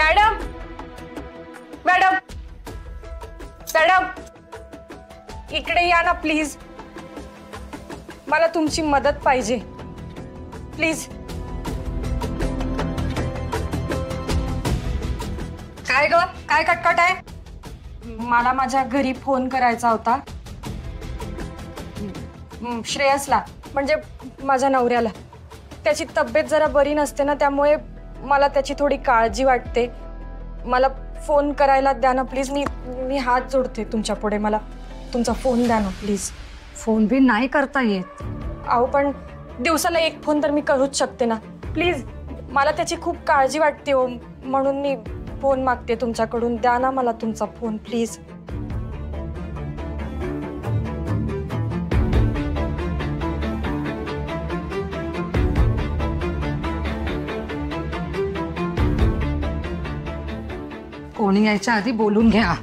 Madam madam madam इकडे या ना प्लीज, मला तुमची मदत पाहिजे प्लीज। काय ग, काय कटकट आहे? मला माझ्या घरी फोन करायचा होता, श्रेयसला, म्हणजे माझ्या नवऱ्याला। त्याची तब्येत जरा बरी नसते ना, त्यामुळे मला त्याची थोडी काळजी वाटते। मला फोन करायला द्या ना प्लीज, मी हात जोडते तुमच्या पुढे, मला तुमचा फोन द्या ना प्लीज। फोन भी नाही करता येत अहो, पण दिवसाला एक फोन तर मी करूच शकते ना प्लीज। मला त्याची खूप काळजी वाटते हो, म्हणून मी फोन मागते तुमच्याकडून, द्या ना मला तुमचा फोन प्लीज। कोणी यायच्या आधी बोलून घ्या,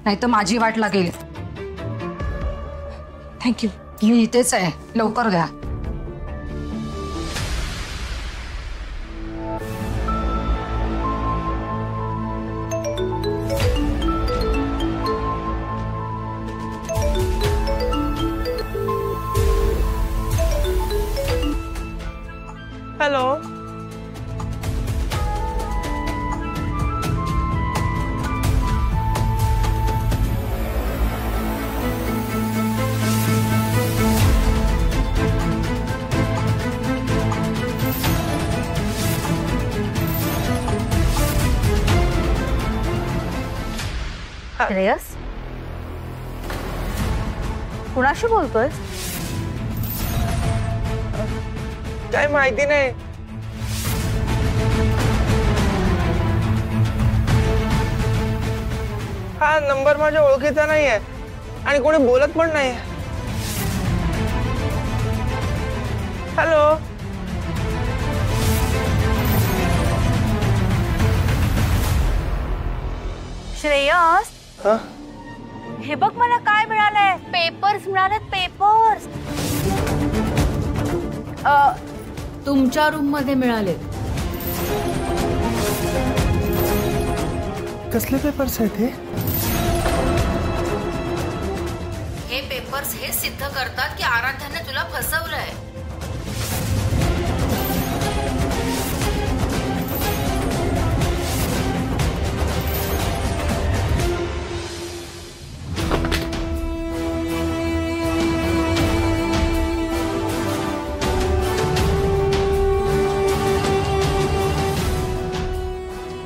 नाहीतर माझी वाट लागेल। थँक्यू। मी इथेच आहे, लवकर घ्या। हॅलो, श्रेयस, कुणाशी बोलतोय? काय माहिती नाही। हा नंबर माझ्या ओळखीचा नाहीये आणि कोणी बोलत पण नाही। हॅलो, श्रेयस, हे बघ मला काय मिळालंय, पेपर्स मिळालेत, पेपर्स। तुमच्या रूम मध्ये मिळाले। कसले पेपर्स आहेत हे पेपर्स हे सिद्ध करतात की आराध्याने तुला फसवलंय।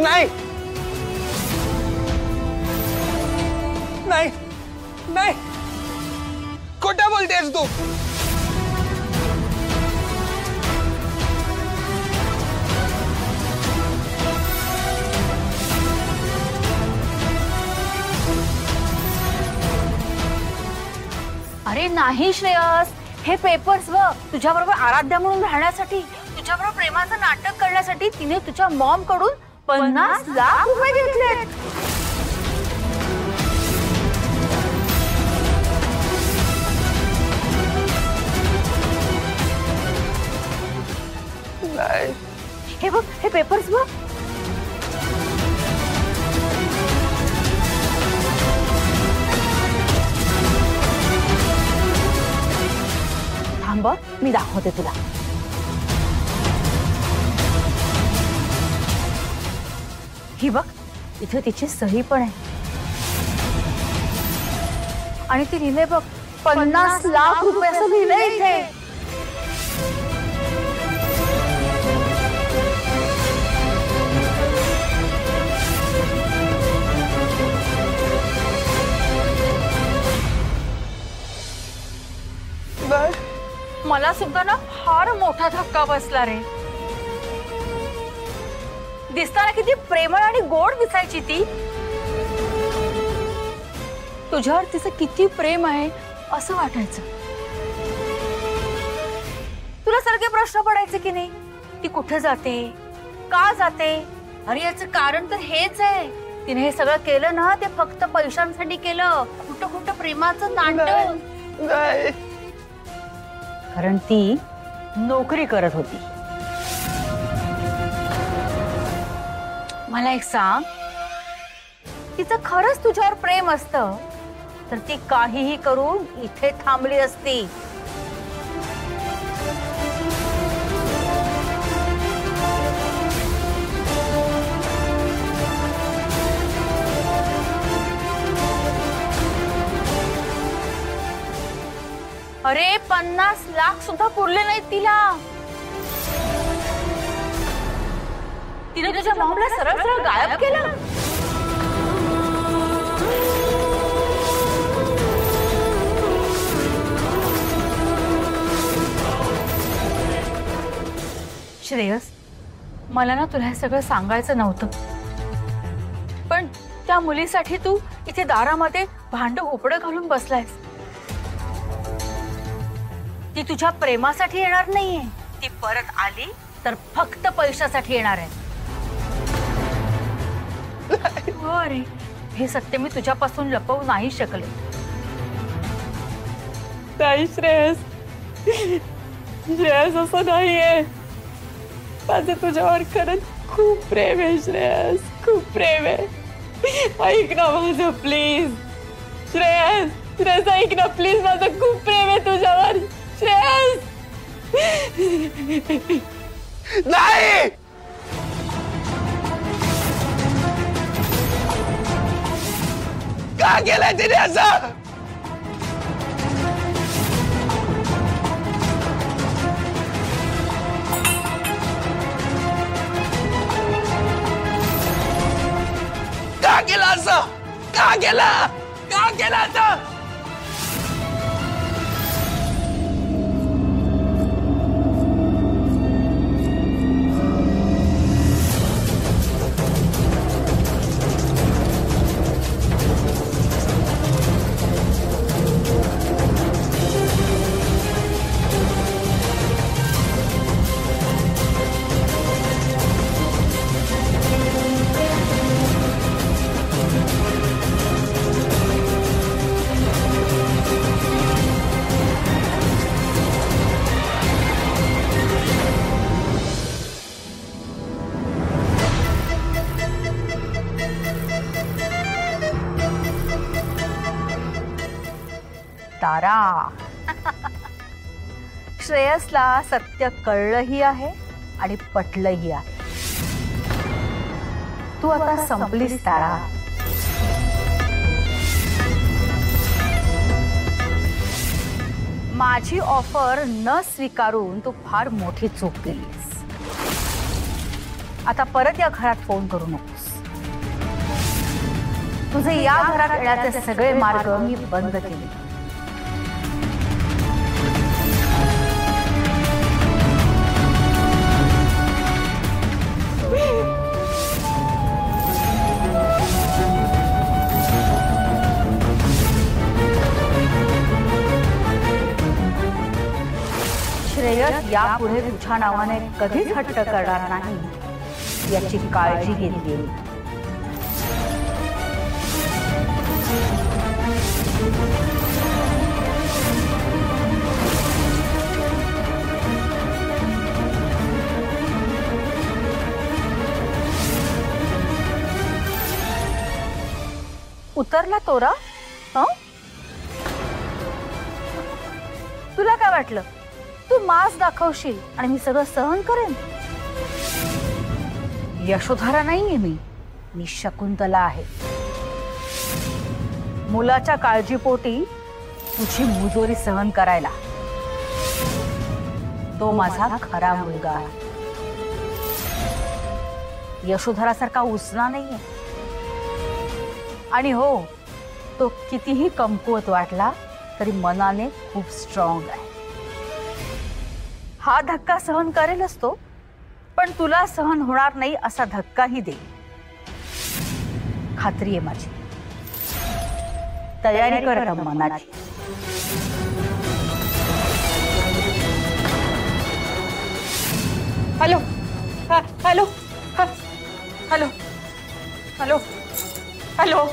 नाही नाही नाही, खोटं बोलतेस तू। अरे नाही श्रेयस, हे पेपर्स बघ, तुझ्याबरोबर आराध्या म्हणून राहण्यासाठी, तुझ्याबरोबर प्रेमाचं नाटक करण्यासाठी तिने तुझ्या मॉम कडून 50 लाख रुपये घेतलेत। हे बघ, हे पेपर्स बघ। थांब, मी दाखवते तुला। ही बघ, इथे तिची सही पण आहे आणि ती लिहिलंय बघ, 50 लाख रुपये असं लिहिलंय इथे। मला सुद्धा ना फार मोठा धक्का बसला रे। दिसताना किती प्रेमळ आणि गोड दिसायची ती, तुझ्यावर तिचं किती प्रेम आहे असं वाटायचं। तुला सगळे प्रश्न पडायचे की नाही, ती कुठे जाते, का जाते? अरे याचं कारण तर हेच आहे, तिने हे सगळं केलं ना ते फक्त पैशांसाठी केलं, कुठं कुठं प्रेमाचं नाटक। कारण ती नोकरी करत होती। मला एक सांग, तिचं खरंच तुझ्यावर प्रेम असतं तर ती काहीही करून इथे थांबली असती. अरे 50 लाख सुद्धा पुरले नाहीत तिला. तिने तुझ्या मॉमला सरळ सरळ गायब केलं. श्रेयस, मला ना तुला हे सगळं सांगायचं नव्हतं, पण त्या मुलीसाठी तू इथे दारामध्ये भांड उपडं घालून बसलायस. ती तुझ्या प्रेमासाठी येणार नाहीये. ती परत आली तर फक्त पैशासाठी येणार आहे. हो रे, हे सत्य मी तुझ्यापासून लपवू नाही शकले. नाही श्रेयस, श्रेयस असं नाहीये. माझं तुझ्यावर खरंच खूप प्रेम आहे श्रेयस, खूप प्रेम आहे. ऐक ना माझं प्लीज. श्रेयस, श्रेयस ऐक ना प्लीज, माझं खूप प्रेम आहे तुझ्यावर. श्रेयस नाही. का केलंय तिने असं? का केलं असं? का केलं? का केलं असं? तारा, श्रेयसला सत्य कळलंही आहे आणि पटलंही आहे. तू आता संपलीस तारा. माझी ऑफर न स्वीकारून तू फार मोठी चूक केलीस. आता परत या घरात फोन करू नकोस. तुझे या घरात येण्याचे सगळे मार्ग मी बंद केले. श्रेयस यापुढे तुझ्या नावाने कधीच हट्ट करणार नाही याची काळजी घेतली. उतरला तोरा? तुला काय वाटलं तू मास दाखवशील आणि मी सगळं सहन करेन? यशोधरा नाहीये मी शकुंतला आहे. मुलाच्या काळजीपोटी तुझी मुजोरी सहन करायला. तो माझा खरा मुलगा आहे. यशोधरासारखा उसना नाहीये. आणि हो, तो कितीही कमकुवत वाटला तरी मनाने खूप स्ट्रॉंग आहे. हा धक्का सहन करेलच तो, पण तुला सहन होणार नाही असा धक्काही दे. खात्री आहे माझी. तयारी कर आता मनाची. Hello, hello, hello, hello, hello.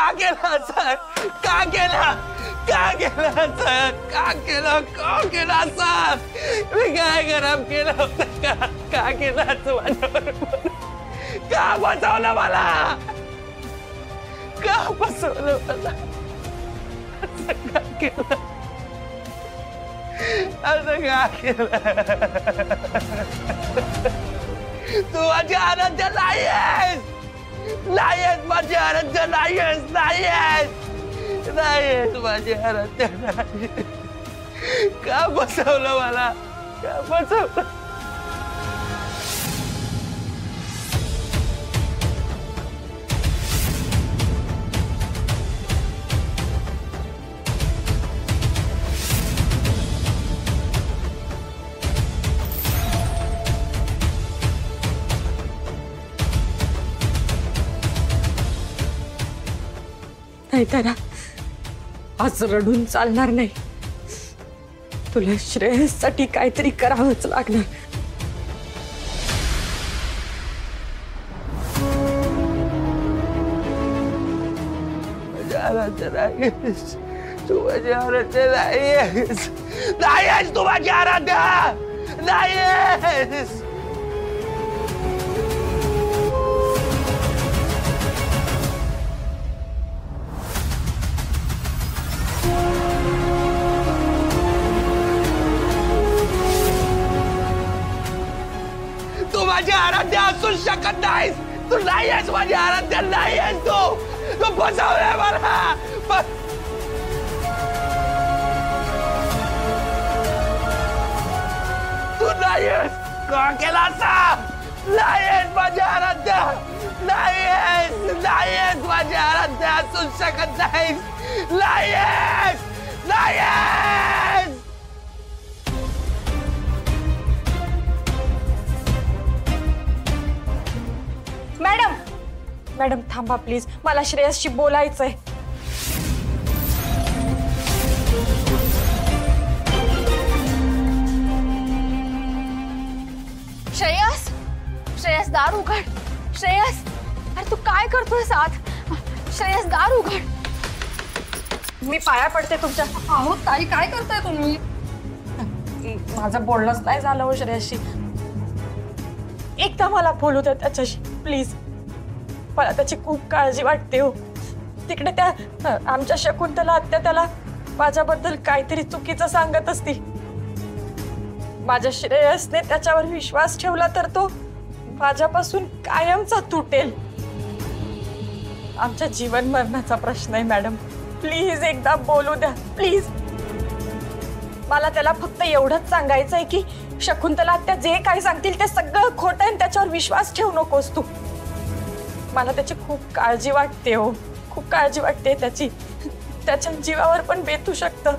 का केला सर? का केला? का केला सर? का केला? का केला सर? मी काय खराब केलं होतं का? का केला माझ्यावर? का बसवलं मला? का बसवलं मला? असं का केलं? असं का केलं? तू माझी आराध्य नाहीयेस. नाहीयेस माझी आराध्य नाहीयेस. नाहीयेस. नाहीयेस माझी आराध्य नाही. का बसवलं मला? का बसवलं? नाही तर आज रडून चालणार नाही. तुला श्रेयससाठी काहीतरी करावंच लागणार. माझ्या आराध्य नाहीयेस. तू माझी आराध्य नाहीयेस. नाहीयेस तू माझी आराध्य नाहीयेस. तू माझी आराध्य असू शकत नाहीस. तू नाहीयेस माझी आराध्य नाहीयेस. तू फसवलंय मला. तू नाहीयेस. का केला असा? नाहीयेस माझी आराध्य. नाहीयेस. नाहीयेस माझी आराध्य असू शकत नाहीस. नाहीयेस. नाहीयेस. मॅडम मॅडम थांबा प्लीज. मला श्रेयसशी बोलायचंय. श्रेयस, श्रेयस दार उघड. श्रेयस, अरे तू काय करतोयस आत? श्रेयस दार उघड. मी पाया पडते तुमच्या. अहो ताई काय करताय तुम्ही? माझं बोलणंच नाही झालं हो श्रेयसशी. एकदा मला बोलू द्या त्याच्याशी प्लीज. मला त्याची खूप काळजी वाटते हो. तिकडे त्या आमच्या शकुंतला आत्या त्याला माझ्याबद्दल काहीतरी चुकीचं सांगत असती. माझ्या श्रेयसने त्याच्यावर विश्वास ठेवला तर तो माझ्यापासून कायमचा तुटेल. आमच्या जीवन मरणाचा प्रश्न आहे मॅडम. प्लीज एकदा बोलू द्या प्लीज. मला त्याला फक्त एवढंच सांगायचंय की शकुंतला आत्या जे काय सांगतील ते सगळं खोटं आहे. त्याच्यावर विश्वास ठेवू नकोस तू. मला त्याची खूप काळजी वाटते हो. खूप काळजी वाटते त्याची. त्याच्या जीवावर पण बेतू शकतं.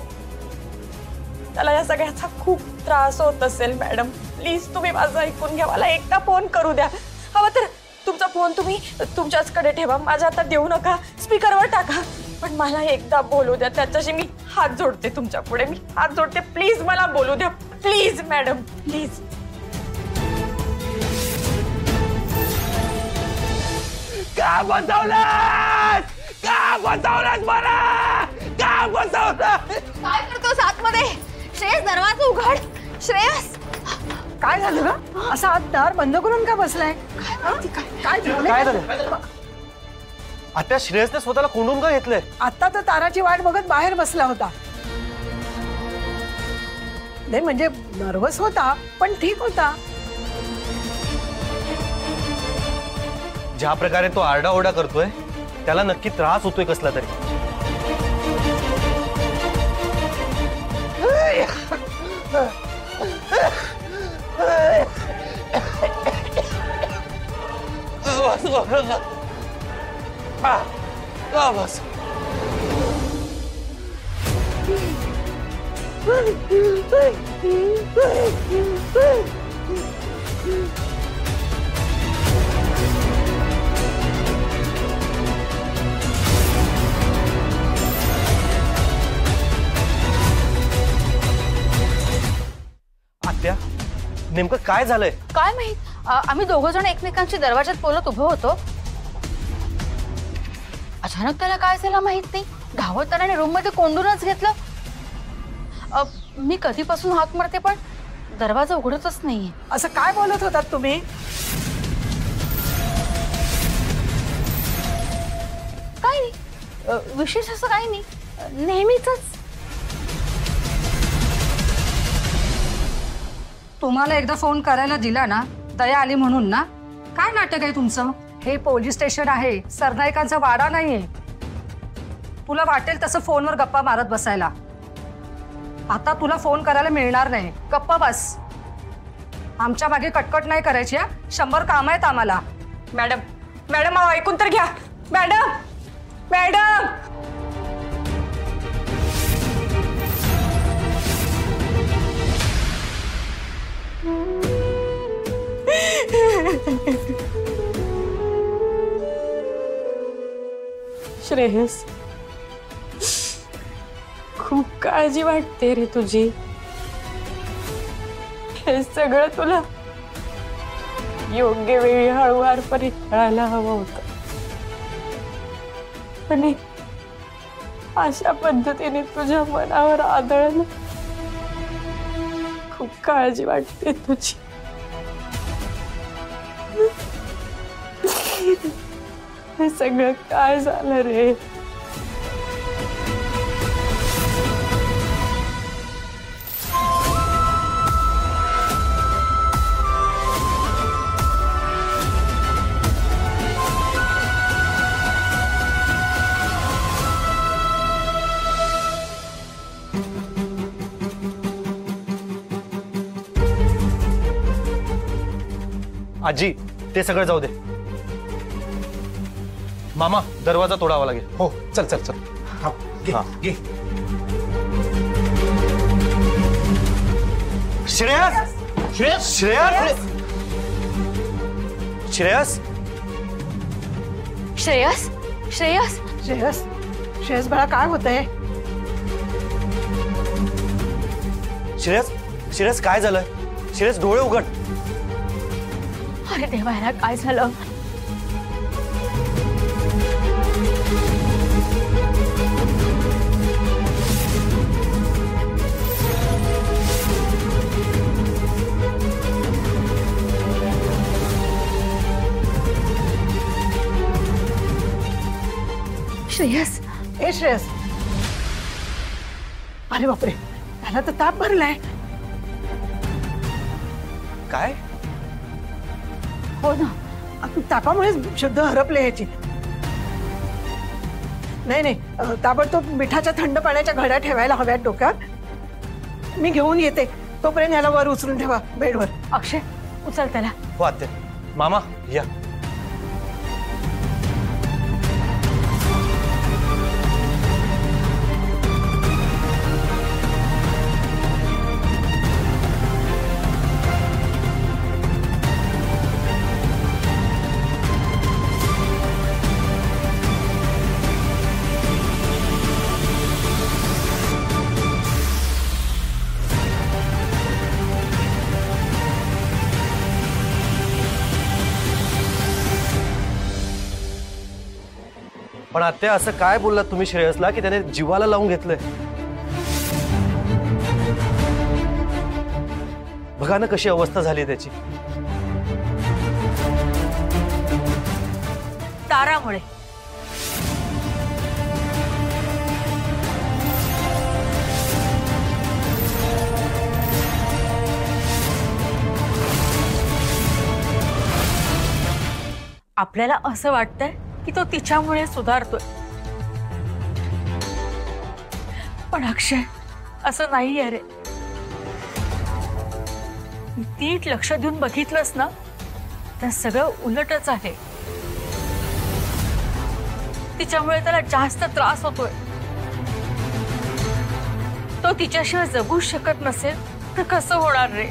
त्याला या सगळ्याचा खूप त्रास होत असेल मॅडम. प्लीज तुम्ही माझं ऐकून घ्या. मला एकदा फोन करू द्या. हवं तर तुमचा फोन तुम्ही तुमच्याचकडे ठेवा. माझ्या आता देऊ नका. स्पीकरवर टाका. पण मला एकदा बोलू द्या त्याच्याशी. मी हात जोडते तुमच्या पुढे. मी हात जोडते. प्लीज मला बोलू द्या. Please madam please. का बसवलंस? का बसवलंस मला? का बसवलंस? काय करतोस आतमध्ये? श्रेयस दरवाजा उघड. श्रेयस काय झालं ग? असा आत दार बंद करून का बसलाय? काय झालं? आता श्रेयसने स्वतःला कोंडून का घेतलंय? आता तर ताराची वाट बघत बाहेर बसला होता. नाही म्हणजे नर्वस होता पण ठीक होता. ज्या प्रकारे तो आरडाओरडा करतोय त्याला नक्की त्रास होतोय कसला तरी. बस. आत्या नेमकं काय झालंय? काय माहित. आम्ही दोघं जण एकमेकांशी दरवाजात बोलत उभं होतो. अचानक त्याला काय झालं माहित नाही, धावत त्याने रूम मध्ये कोंडूनच घेतलं. मी कधीपासून हाक मारते पण दरवाजा उघडतच नाहीये. असं काय बोलत होतात तुम्ही? काय नाही, विशेष असं काही नाही, नेहमीच. तुम्हाला एकदा फोन करायला दिला ना, दया आली म्हणून ना. काय नाटक आहे तुमचं? हे पोलीस स्टेशन आहे, सरनाईकांचा वाडा नाहीये. तुला वाटेल तसं फोनवर गप्पा मारत बसायला. आता तुला फोन करायला मिळणार नाही. गप्पा बस. आमच्या मागे कटकट नाही करायची. 100 काम आहेत आम्हाला. मॅडम मॅडम अहो, ऐकून तर घ्या. मॅडम मॅडम श्रेयस, खूप काळजी वाटते रे तुझी. हे सगळं तुला योग्य वेळी हळूवारपणे कळायला हवं होतं, पण अशा पद्धतीने तुझ्या मनावर आदळलं. खूप काळजी वाटते तुझी. हे सगळं काय झालं रे? आजी, ते सगळं जाऊ दे. मामा, दरवाजा तोडावा लागेल. हो, चल चल चल. हा, घे, घे. श्रेयस, श्रेयस, श्रेयस, श्रेयस, श्रेयस, श्रेयस, श्रेयस, श्रेयस बाळा काय होतंय? श्रेयस, श्रेयस काय झालं? श्रेयस डोळे उघड. अरे देवा, याला काय झालं? श्रेयस, ए श्रेयस, अरे बापरे, त्याला तर ताप भरलाय. काय? हो ना, तापामुळेच शुद्ध हरपले ह्याची. नाही नाही, ताबडतोब मिठाच्या थंड पाण्याच्या घड्या ठेवायला हव्यात डोक्यात. मी घेऊन येते, तोपर्यंत ह्याला वर उचलून ठेवा बेडवर. अक्षय उचल त्याला. हो आत्या. मामा या. पण आत्या, असं काय बोललात तुम्ही श्रेयसला की त्याने जीवाला लावून घेतलंय? बघा ना कशी अवस्था झाली त्याची. तारामुळे. आपल्याला असं वाटतंय की तो तिच्यामुळे सुधारतोय, पण अक्षय असं नाही आहे रे. नीट लक्ष देऊन बघितलंस ना तर सगळं उलटच आहे. तिच्यामुळे त्याला जास्त त्रास होतोय. तो तिच्याशिवाय जगू शकत नसेल तर कसं होणार रे?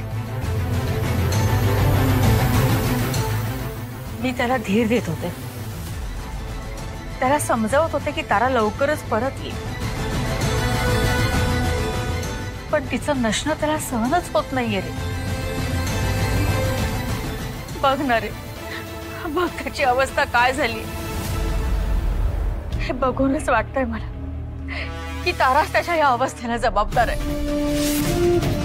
मी त्याला धीर देत होते, त्याला समजावत होते की तारा लवकरच परत येईल, पण तिचं नसणं त्याला सहनच होत नाहीये रे. बघ ना रे, बघ त्याची अवस्था काय झाली. हे बघूनच वाटतंय मला की ताराच त्याच्या या अवस्थेला जबाबदार आहे.